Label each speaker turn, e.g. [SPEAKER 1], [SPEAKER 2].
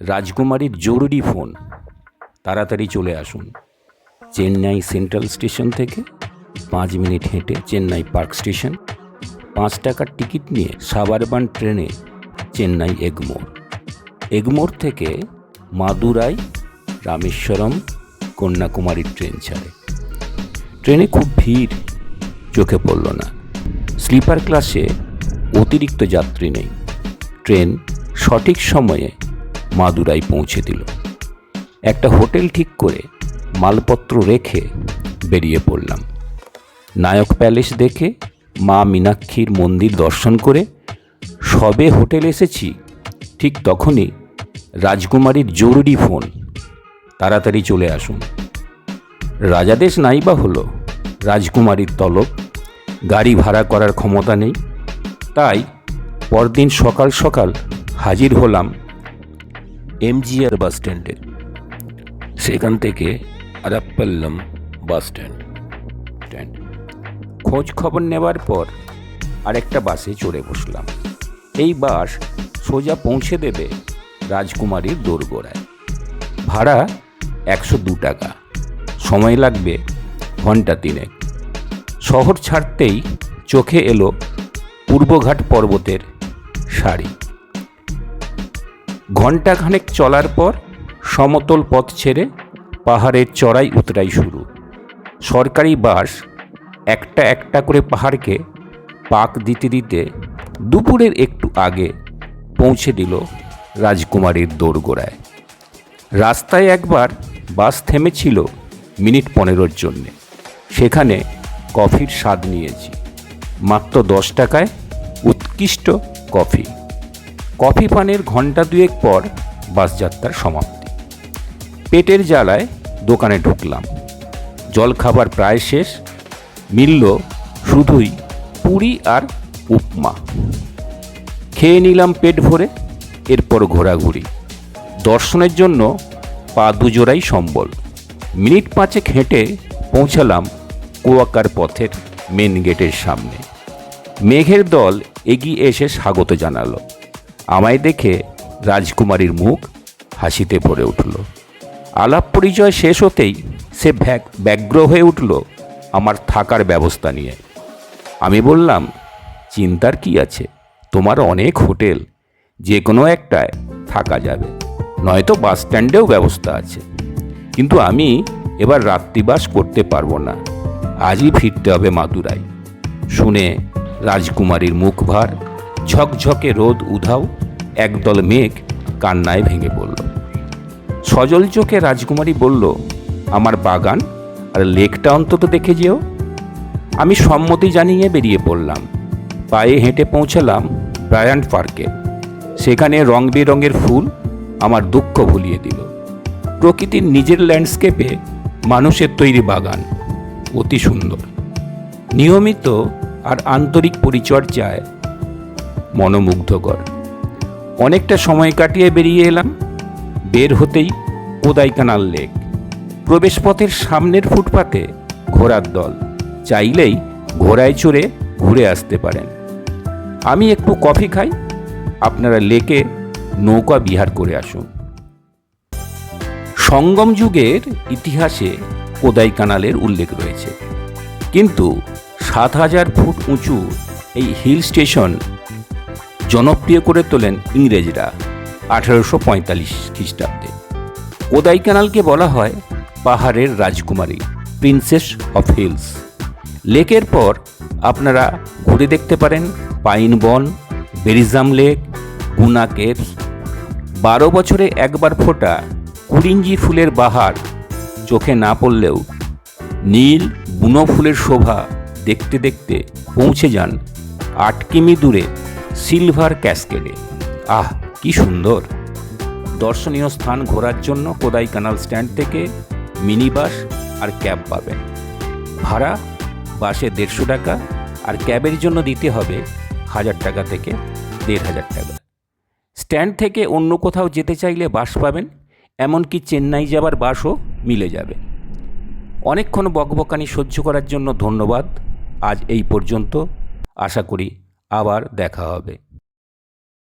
[SPEAKER 1] রাজকুমারীর জরুরি ফোন, তাড়াতাড়ি চলে আসুন। চেন্নাই সেন্ট্রাল স্টেশন থেকে 5 মিনিট হেঁটে চেন্নাই পার্ক স্টেশন, 5 টাকার টিকিট নিয়ে সাবারবান ট্রেনে চেন্নাই এগমোর, এগমোর থেকে মাদুরাই, রামেশ্বরম, কন্যাকুমারীর ট্রেন ছাড়ে। ট্রেনে খুব ভিড়, চোখে পড়ল না। স্লিপার ক্লাসে অতিরিক্ত যাত্রী নেই। ট্রেন সঠিক সময়ে মাদুরাই পৌঁছে দিল। একটা হোটেল ঠিক করে মালপত্র রেখে বেরিয়ে পড়লাম। নায়ক প্যালেস দেখে মা মীনাক্ষীর মন্দির দর্শন করে সবে হোটেল এসেছি, ঠিক তখনই রাজকুমারীর জরুরি ফোন, তাড়াতাড়ি চলে আসুন। রাজাদেশ নাইবা হলো, রাজকুমারীর তলব, গাড়ি ভাড়া করার ক্ষমতা নেই। তাই পরদিন সকাল সকাল হাজির হলাম এমজিআর বাস স্ট্যান্ডে। সেখান থেকে আরাপ্পাল্লাম বাস স্ট্যান্ড। খোঁজ খবর নেওয়ার পর আরেকটা বাসে চড়ে বসলাম। এই বাস সোজা পৌঁছে দেবে রাজকুমারীর দোরগোড়ায়। ভাড়া 102 টাকা, সময় লাগবে ঘন্টা 3। শহর ছাড়তেই চোখে এলো পূর্বঘাট পর্বতের সারি। ঘণ্টাখানেক চলার পর সমতল পথ ছেড়ে পাহাড়ের চড়াই উতরাই শুরু। সরকারি বাস একটা একটা করে পাহাড়কে পাক দিতে দিতে দুপুরের একটু আগে পৌঁছে দিল রাজকুমারীর দোরগোড়ায়। রাস্তায় একবার বাস থেমেছিল মিনিট 15-র জন্যে। সেখানে কফির স্বাদ নিয়েছি, মাত্র 10 টাকায় উৎকৃষ্ট কফি। কফি পানের ঘণ্টা 2 পর বাসযাত্রার সমাপ্তি। পেটের জ্বালায় দোকানে ঢুকলাম। জলখাবার প্রায় শেষ, মিলল শুধুই পুরি আর উপমা। খেয়ে নিলাম পেট ভরে। এরপর ঘোরাঘুরি, দর্শনের জন্য পা দুজোড়াই সম্বল। মিনিট 5 হেঁটে পৌঁছালাম কুয়াকার পথের মেন গেটের সামনে। মেঘের দল এগিয়ে এসে স্বাগত জানালো। আমায় দেখে রাজকুমারীর মুখ হাসিতে ভরে উঠল। আলাপ পরিচয় শেষ হতেই সে ব্যগ্র হয়ে উঠল আমার থাকার ব্যবস্থা নিয়ে। আমি বললাম, চিন্তার কি আছে, তোমার অনেক হোটেল, যে কোনো একটায় থাকা যাবে, নয়তো বাস স্ট্যান্ডেও ব্যবস্থা আছে। কিন্তু আমি এবার রাত্রিবাস করতে পারবো না, আজই ফিরতে হবে মাদুরাই। শুনে রাজকুমারীর মুখ ভার, ঝকঝকে রোদ উধাও, একদল মেঘ কান্নায় ভেঙে পড়ল। সজল চোখে রাজকুমারী বলল, আমার বাগান আর লেকটা অন্তত দেখে যেও। আমি সম্মতি জানিয়ে বেরিয়ে পড়লাম। পায়ে হেঁটে পৌঁছালাম ব্রায়ান্ট পার্কে। সেখানে রং বেরঙের ফুল আমার দুঃখ ভুলিয়ে দিল। প্রকৃতির নিজের ল্যান্ডস্কেপে মানুষের তৈরি বাগান অতি সুন্দর। নিয়মিত আর আন্তরিক পরিচর্যায় মনোমুগ্ধকর। অনেকটা সময় কাটিয়ে বেরিয়ে এলাম। বের হতেই কোদাইকানাল লেক। প্রবেশপথের সামনের ফুটপাতে ঘোড়ার দল, চাইলেই ঘোড়ায় চড়ে ঘুরে আসতে পারেন। আমি একটু কফি খাই, আপনারা লেকে নৌকা বিহার করে আসুন। সঙ্গম যুগের ইতিহাসে কোদাইকানালের উল্লেখ রয়েছে, কিন্তু 7000 ফুট উঁচু এই হিল স্টেশন জনপ্রিয় করে তোলেন ইংরেজরা 1845 খ্রিস্টাব্দে। কোদাইকানালকে বলা হয় পাহাড়ের রাজকুমারী, প্রিন্সেস অফ হিলস। লেকের পর আপনারা ঘুরে দেখতে পারেন পাইন বন, বেরিজাম লেক, গুনা কেভস। 12 বছরে একবার ফোটা কুরিঞ্জি ফুলের বাহার চোখে না পড়লেও নীল বুনো ফুলের শোভা দেখতে দেখতে পৌঁছে যান 8 কিমি দূরে সিলভার ক্যাসকেডে। আহ, কি সুন্দর! দর্শনীয় স্থান ঘোরার জন্য কোদাইকানাল স্ট্যান্ড থেকে মিনি বাস আর ক্যাব পাবেন। ভাড়া বাসে 150 টাকা, আর ক্যাবের জন্য দিতে হবে 1000 টাকা থেকে 1500 টাকা। স্ট্যান্ড থেকে অন্য কোথাও যেতে চাইলে বাস পাবেন, এমনকি চেন্নাই যাবার বাসও মিলে যাবে। অনেকক্ষণ বকবকানি সহ্য করার জন্য ধন্যবাদ। আজ এই পর্যন্ত, আশা করি আবার দেখা হবে।